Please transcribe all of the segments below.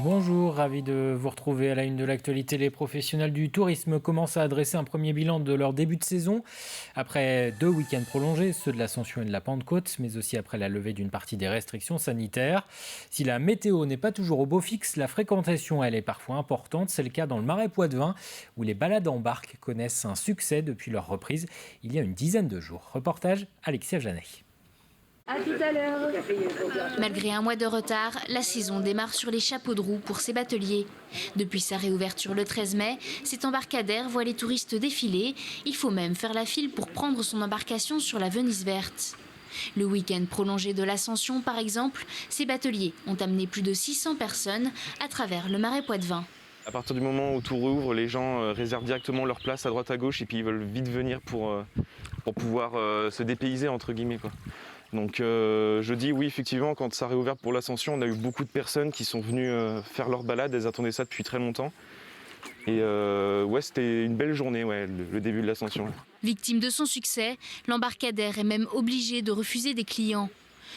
Bonjour, ravi de vous retrouver à la une de l'actualité. Les professionnels du tourisme commencent à dresser un premier bilan de leur début de saison. Après 2 week-ends prolongés, ceux de l'Ascension et de la Pentecôte, mais aussi après la levée d'une partie des restrictions sanitaires. Si la météo n'est pas toujours au beau fixe, la fréquentation, elle, est parfois importante. C'est le cas dans le Marais Poitevin, où les balades en barque connaissent un succès depuis leur reprise il y a une dizaine de jours. Reportage Alexia Janet. À tout à l'heure. Malgré un mois de retard, la saison démarre sur les chapeaux de roue pour ces bateliers. Depuis sa réouverture le 13 mai, cet embarcadère voit les touristes défiler. Il faut même faire la file pour prendre son embarcation sur la Venise verte. Le week-end prolongé de l'Ascension, par exemple, ces bateliers ont amené plus de 600 personnes à travers le Marais Poitevin. À partir du moment où tout rouvre, les gens réservent directement leur place à droite à gauche et puis ils veulent vite venir pour pouvoir se dépayser entre guillemets, quoi. Donc je dis oui, effectivement, quand ça a réouvert pour l'Ascension, on a eu beaucoup de personnes qui sont venues faire leur balade, elles attendaient ça depuis très longtemps. Et ouais, c'était une belle journée, ouais, le début de l'Ascension. Victime de son succès, l'embarcadère est même obligé de refuser des clients.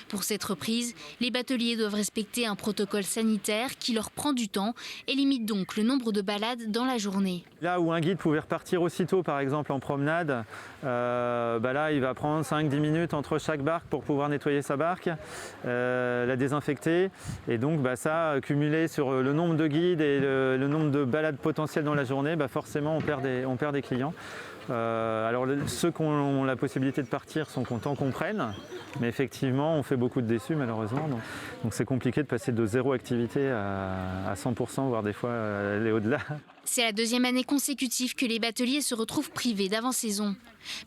Pour cette reprise, les bateliers doivent respecter un protocole sanitaire qui leur prend du temps et limite donc le nombre de balades dans la journée. Là où un guide pouvait repartir aussitôt, par exemple en promenade, là il va prendre 5-10 minutes entre chaque barque pour pouvoir nettoyer sa barque, la désinfecter. Et donc ça, cumulé sur le nombre de guides et le nombre de balades potentielles dans la journée, forcément on perd des clients. Alors ceux qui ont la possibilité de partir sont contents qu'on prenne, mais effectivement on fait beaucoup de déçus malheureusement, donc c'est compliqué de passer de zéro activité à 100%, voire des fois aller au-delà. C'est la deuxième année consécutive que les bateliers se retrouvent privés d'avant-saison.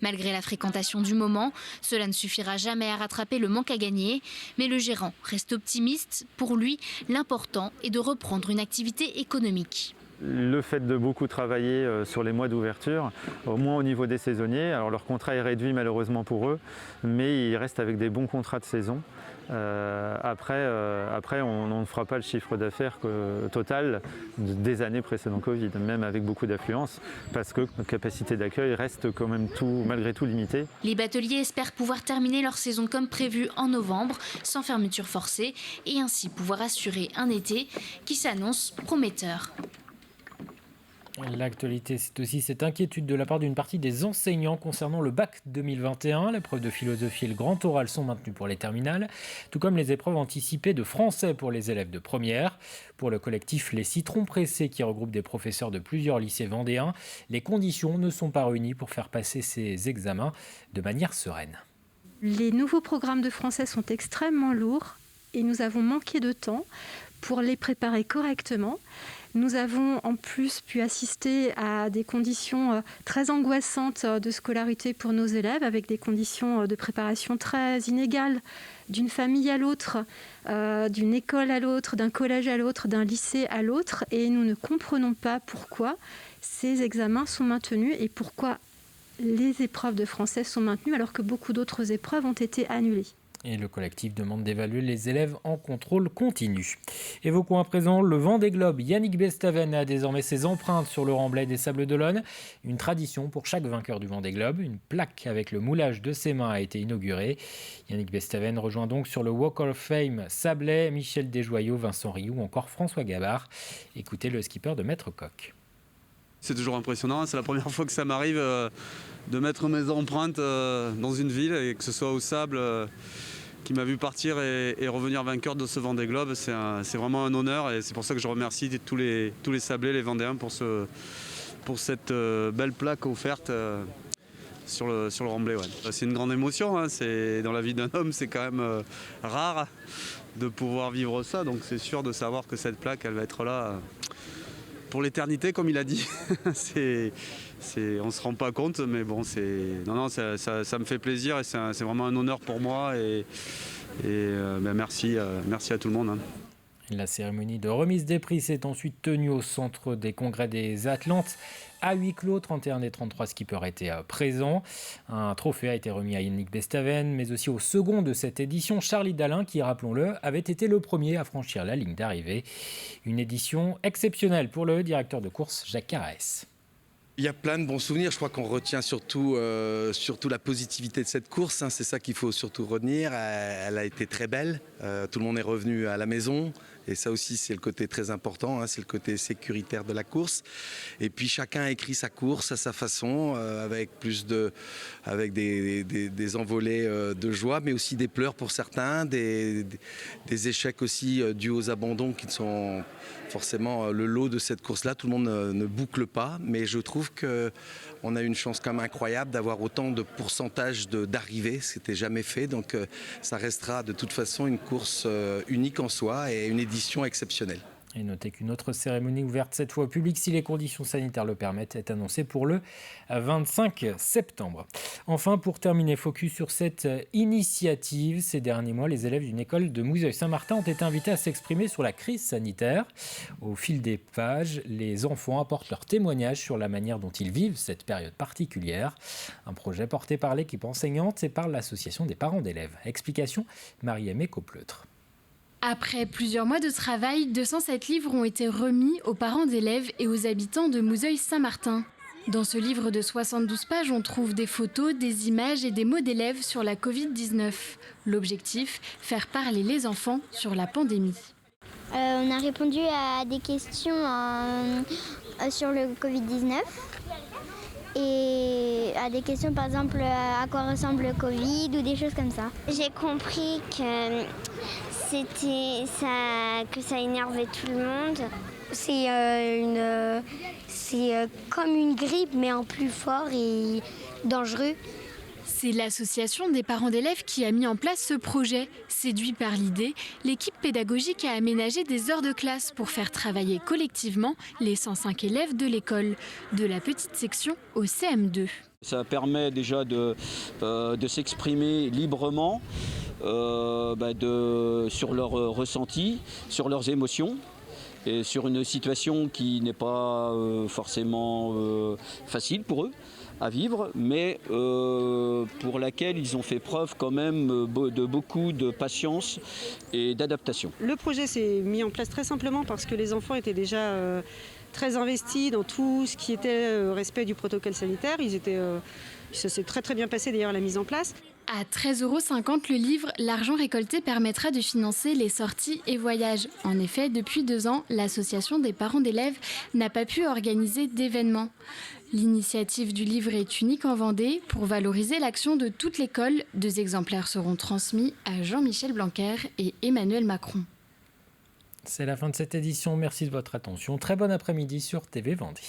Malgré la fréquentation du moment, cela ne suffira jamais à rattraper le manque à gagner, mais le gérant reste optimiste. Pour lui, l'important est de reprendre une activité économique. Le fait de beaucoup travailler sur les mois d'ouverture, au moins au niveau des saisonniers, alors leur contrat est réduit malheureusement pour eux, mais ils restent avec des bons contrats de saison. Après, on ne fera pas le chiffre d'affaires total des années précédant Covid, même avec beaucoup d'affluence, parce que notre capacité d'accueil reste quand même malgré tout limitée. Les bateliers espèrent pouvoir terminer leur saison comme prévu en novembre, sans fermeture forcée, et ainsi pouvoir assurer un été qui s'annonce prometteur. L'actualité, c'est aussi cette inquiétude de la part d'une partie des enseignants concernant le bac 2021. L'épreuve de philosophie et le grand oral sont maintenus pour les terminales, tout comme les épreuves anticipées de français pour les élèves de première. Pour le collectif Les Citrons Pressés, qui regroupe des professeurs de plusieurs lycées vendéens, les conditions ne sont pas réunies pour faire passer ces examens de manière sereine. Les nouveaux programmes de français sont extrêmement lourds et nous avons manqué de temps pour les préparer correctement. Nous avons en plus pu assister à des conditions très angoissantes de scolarité pour nos élèves, avec des conditions de préparation très inégales d'une famille à l'autre, d'une école à l'autre, d'un collège à l'autre, d'un lycée à l'autre. Et nous ne comprenons pas pourquoi ces examens sont maintenus et pourquoi les épreuves de français sont maintenues alors que beaucoup d'autres épreuves ont été annulées. Et le collectif demande d'évaluer les élèves en contrôle continu. Évoquons à présent le Vendée Globe. Yannick Bestaven a désormais ses empreintes sur le remblai des Sables d'Olonne. Une tradition pour chaque vainqueur du Vendée Globe. Une plaque avec le moulage de ses mains a été inaugurée. Yannick Bestaven rejoint donc sur le Walk of Fame Sablé, Michel Desjoyaux, Vincent Rioux ou encore François Gabard. Écoutez le skipper de Maître Coq. C'est toujours impressionnant, c'est la première fois que ça m'arrive de mettre mes empreintes dans une ville et que ce soit au sable qui m'a vu partir et revenir vainqueur de ce Vendée Globe. C'est vraiment un honneur et c'est pour ça que je remercie tous les Sablés, les Vendéens pour cette belle plaque offerte sur le remblai. Ouais. C'est une grande émotion, hein. Dans la vie d'un homme c'est quand même rare de pouvoir vivre ça, donc c'est sûr de savoir que cette plaque elle va être là pour l'éternité, comme il a dit. On ne se rend pas compte, mais bon, ça me fait plaisir et c'est vraiment un honneur pour moi. Merci à tout le monde. Hein. La cérémonie de remise des prix s'est ensuite tenue au centre des congrès des Atlantes. À huis clos, 31 des 33 skippers étaient présents. Un trophée a été remis à Yannick Bestaven, mais aussi au second de cette édition, Charlie Dalin, qui, rappelons-le, avait été le premier à franchir la ligne d'arrivée. Une édition exceptionnelle pour le directeur de course, Jacques Carès. Il y a plein de bons souvenirs. Je crois qu'on retient surtout la positivité de cette course. Hein. C'est ça qu'il faut surtout retenir. Elle a été très belle. Tout le monde est revenu à la maison. Et ça aussi, c'est le côté très important, c'est le côté sécuritaire de la course. Et puis chacun a écrit sa course à sa façon, avec des envolées de joie, mais aussi des pleurs pour certains, des échecs aussi dus aux abandons qui sont forcément le lot de cette course-là. Tout le monde ne boucle pas, mais je trouve qu'on a une chance quand même incroyable d'avoir autant de pourcentage d'arrivées, ce qui n'était jamais fait. Donc ça restera de toute façon une course unique en soi et une édition exceptionnelle. Et notez qu'une autre cérémonie ouverte cette fois au public, si les conditions sanitaires le permettent, est annoncée pour le 25 septembre. Enfin, pour terminer, focus sur cette initiative. Ces derniers mois, les élèves d'une école de Mouzeuil-Saint-Martin ont été invités à s'exprimer sur la crise sanitaire. Au fil des pages, les enfants apportent leur témoignage sur la manière dont ils vivent cette période particulière. Un projet porté par l'équipe enseignante et par l'association des parents d'élèves. Explication, Marie-Aimée Copleutre. Après plusieurs mois de travail, 207 livres ont été remis aux parents d'élèves et aux habitants de Mouzeuil-Saint-Martin. Dans ce livre de 72 pages, on trouve des photos, des images et des mots d'élèves sur la Covid-19. L'objectif, faire parler les enfants sur la pandémie. On a répondu à des questions sur le Covid-19 et à des questions par exemple à quoi ressemble le Covid ou des choses comme ça. J'ai compris que ça énervait tout le monde. C'est comme une grippe mais en plus fort et dangereux. C'est l'association des parents d'élèves qui a mis en place ce projet. Séduit par l'idée, l'équipe pédagogique a aménagé des heures de classe pour faire travailler collectivement les 105 élèves de l'école, de la petite section au CM2. Ça permet déjà de s'exprimer librement sur leurs ressentis, sur leurs émotions. Et sur une situation qui n'est pas forcément facile pour eux à vivre, mais pour laquelle ils ont fait preuve quand même de beaucoup de patience et d'adaptation. Le projet s'est mis en place très simplement parce que les enfants étaient déjà très investis dans tout ce qui était respect du protocole sanitaire. Ça s'est très très bien passé d'ailleurs la mise en place. À 13,50 € le livre, l'argent récolté permettra de financer les sorties et voyages. En effet, depuis 2 ans, l'association des parents d'élèves n'a pas pu organiser d'événements. L'initiative du livre est unique en Vendée. Pour valoriser l'action de toute l'école, 2 exemplaires seront transmis à Jean-Michel Blanquer et Emmanuel Macron. C'est la fin de cette édition. Merci de votre attention. Très bon après-midi sur TV Vendée.